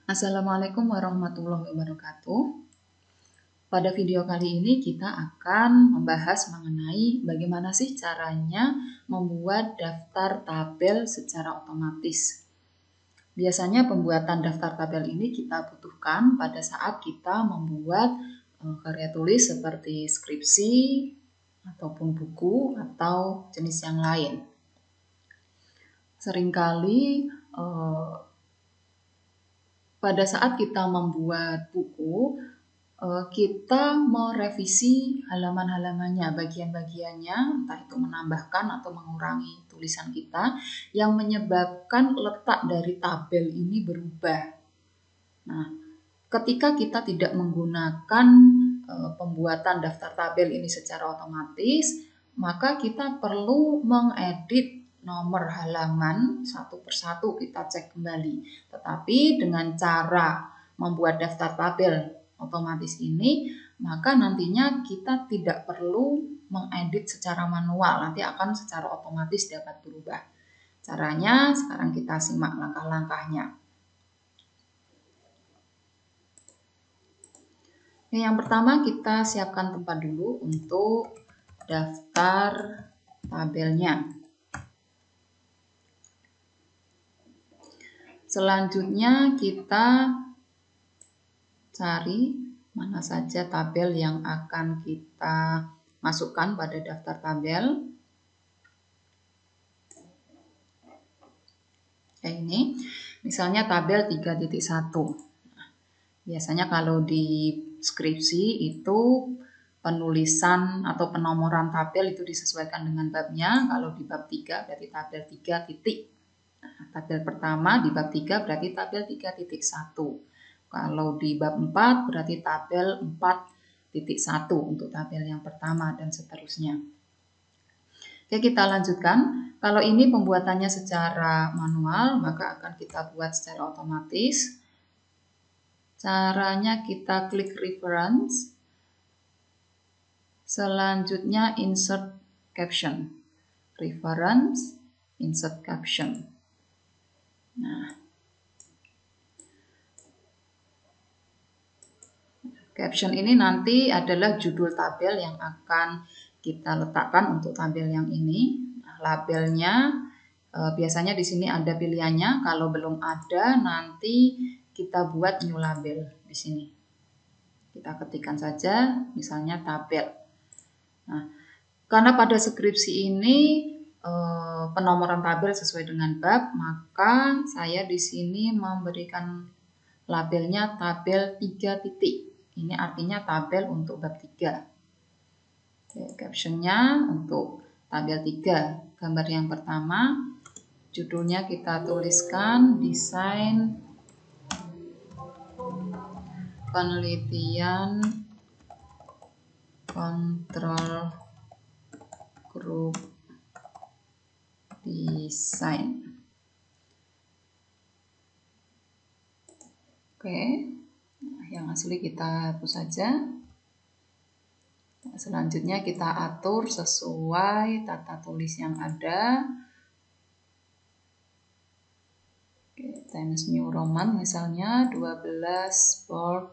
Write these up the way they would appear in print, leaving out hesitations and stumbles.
Assalamualaikum warahmatullahi wabarakatuh. Pada video kali ini kita akan membahas mengenai bagaimana sih caranya membuat daftar tabel secara otomatis. Biasanya pembuatan daftar tabel ini kita butuhkan pada saat kita membuat karya tulis seperti skripsi, ataupun buku, atau jenis yang lain. Seringkali pada saat kita membuat buku, kita merevisi halaman-halamannya, bagian-bagiannya, entah itu menambahkan atau mengurangi tulisan kita, yang menyebabkan letak dari tabel ini berubah. Nah, ketika kita tidak menggunakan pembuatan daftar tabel ini secara otomatis, maka kita perlu mengedit nomor halaman satu persatu, kita cek kembali. Tetapi dengan cara membuat daftar tabel otomatis ini, maka nantinya kita tidak perlu mengedit secara manual, nanti akan secara otomatis dapat berubah. Caranya sekarang kita simak langkah-langkahnya. Yang pertama, kita siapkan tempat dulu untuk daftar tabelnya. Selanjutnya kita cari mana saja tabel yang akan kita masukkan pada daftar tabel. Kayak ini, misalnya tabel 3.1. Biasanya kalau di skripsi itu penulisan atau penomoran tabel itu disesuaikan dengan babnya. Kalau di bab 3 berarti tabel 3 titik. Nah, tabel pertama di bab 3 berarti tabel 3.1. Kalau di bab 4 berarti tabel 4.1 untuk tabel yang pertama dan seterusnya. Oke, kita lanjutkan. Kalau ini pembuatannya secara manual, maka akan kita buat secara otomatis. Caranya kita klik reference. Selanjutnya insert caption. Reference, insert caption. Nah, caption ini nanti adalah judul tabel yang akan kita letakkan untuk tabel yang ini. Nah, labelnya biasanya di sini ada pilihannya. Kalau belum ada, nanti kita buat new label di sini. Kita ketikkan saja, misalnya tabel. Nah, karena pada skripsi ini penomoran tabel sesuai dengan bab, maka saya di sini memberikan labelnya tabel 3 titik. Ini artinya tabel untuk bab 3. Oke, captionnya untuk tabel 3. Gambar yang pertama, judulnya kita tuliskan desain penelitian kontrol grup desain. Oke, nah, yang asli kita hapus saja. Nah, selanjutnya kita atur sesuai tata tulis yang ada. Oke, Times New Roman misalnya 12 bold.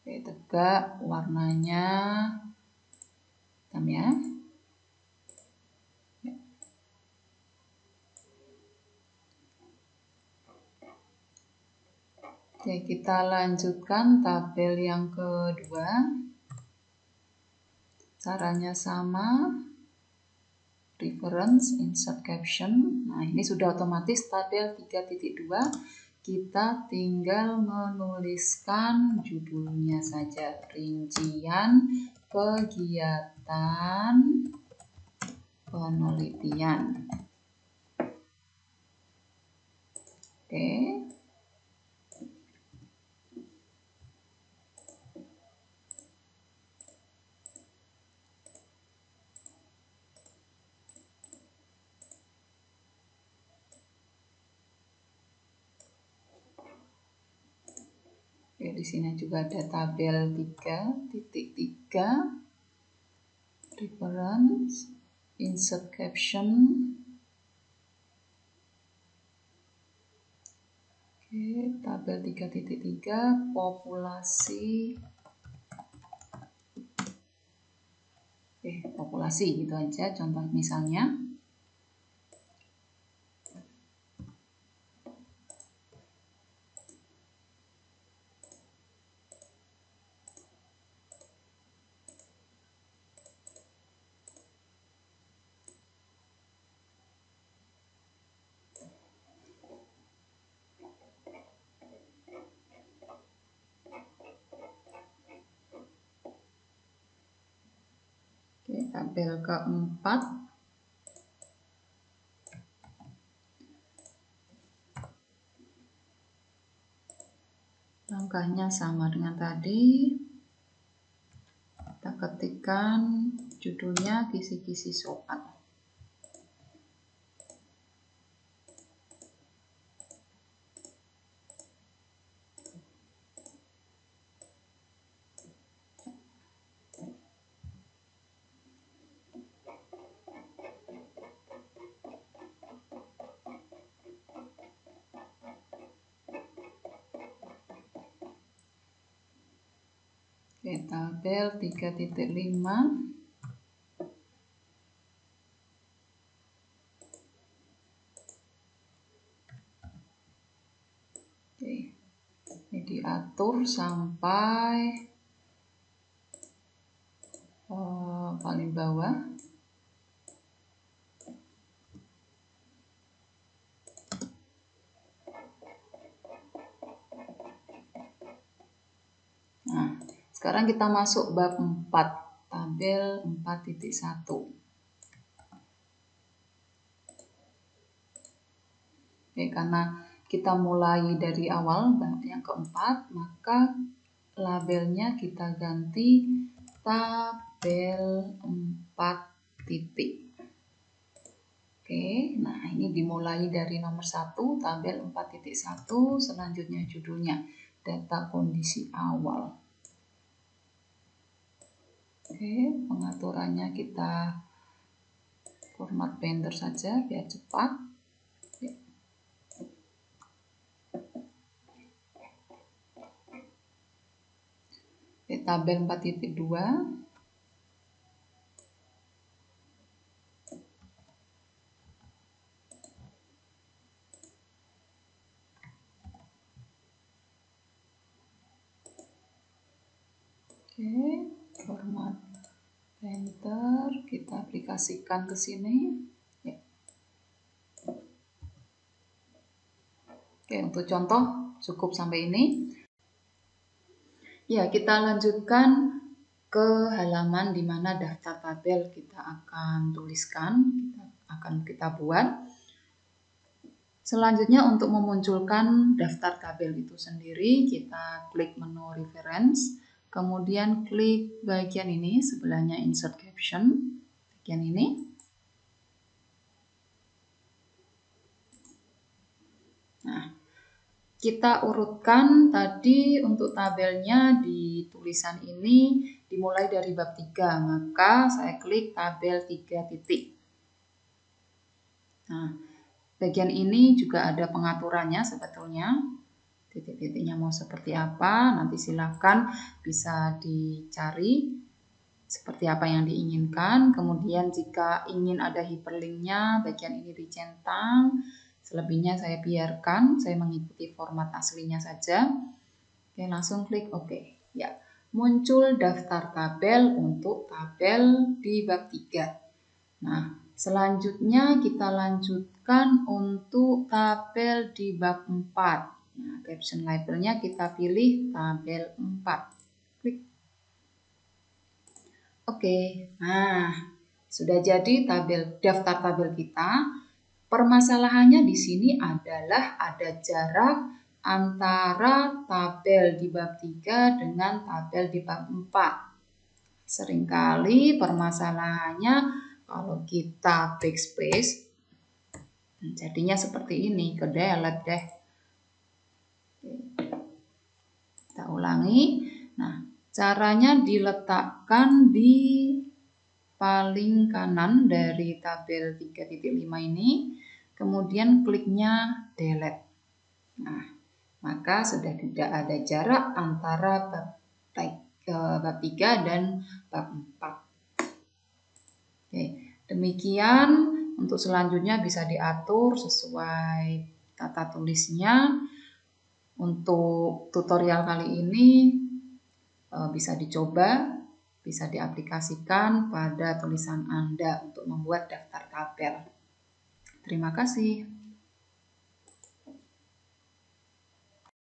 Oke, tegak, warnanya hitam ya. Oke, kita lanjutkan tabel yang kedua. Caranya sama. Reference, insert caption. Nah, ini sudah otomatis tabel 3.2. Kita tinggal menuliskan judulnya saja. Rincian kegiatan penelitian. Oke. Oke, di sini juga ada tabel 3.3. Reference, insert caption. Oke, tabel 3.3 populasi. Oke, populasi gitu aja contoh misalnya. Oke, tabel keempat. Langkahnya sama dengan tadi. Kita ketikkan judulnya kisi-kisi soal. Oke, tabel 3.5. Oke, ini diatur sampai paling bawah. Nah, sekarang kita masuk bab 4, tabel 4.1. Oke, karena kita mulai dari awal bab yang keempat, maka labelnya kita ganti tabel 4 titik. Oke, nah ini dimulai dari nomor 1, tabel 4.1, selanjutnya judulnya data kondisi awal. Oke, pengaturannya kita format Painter saja biar cepat. Oke, tabel 4.2. Oke, format Painter kita aplikasikan ke sini. Ya. Oke, untuk contoh cukup sampai ini. Ya, kita lanjutkan ke halaman di mana daftar tabel kita akan tuliskan, akan kita buat. Selanjutnya untuk memunculkan daftar tabel itu sendiri, kita klik menu reference, kemudian klik bagian ini sebelahnya insert caption, bagian ini. Nah, kita urutkan tadi untuk tabelnya di tulisan ini dimulai dari bab 3, maka saya klik tabel 3 titik. Nah, bagian ini juga ada pengaturannya sebetulnya. Titik-titiknya mau seperti apa, nanti silakan bisa dicari seperti apa yang diinginkan. Kemudian jika ingin ada hyperlinknya, bagian ini dicentang. Selebihnya saya biarkan, saya mengikuti format aslinya saja. Oke, langsung klik OK. Ya, muncul daftar tabel untuk tabel di bab 3. Nah, selanjutnya kita lanjutkan untuk tabel di bab 4. Nah, caption labelnya kita pilih tabel 4. Klik. Oke, nah sudah jadi daftar tabel kita. Permasalahannya di sini adalah ada jarak antara tabel di bab 3 dengan tabel di bab 4. Seringkali permasalahannya kalau kita backspace jadinya seperti ini, ke delete deh. Kita ulangi. Nah, caranya diletakkan di paling kanan dari tabel 3.5 ini, kemudian kliknya delete. Nah, maka sudah tidak ada jarak antara bab 3 dan bab 4. Oke, demikian untuk selanjutnya bisa diatur sesuai tata tulisnya. Untuk tutorial kali ini bisa dicoba, bisa diaplikasikan pada tulisan Anda untuk membuat daftar tabel. Terima kasih.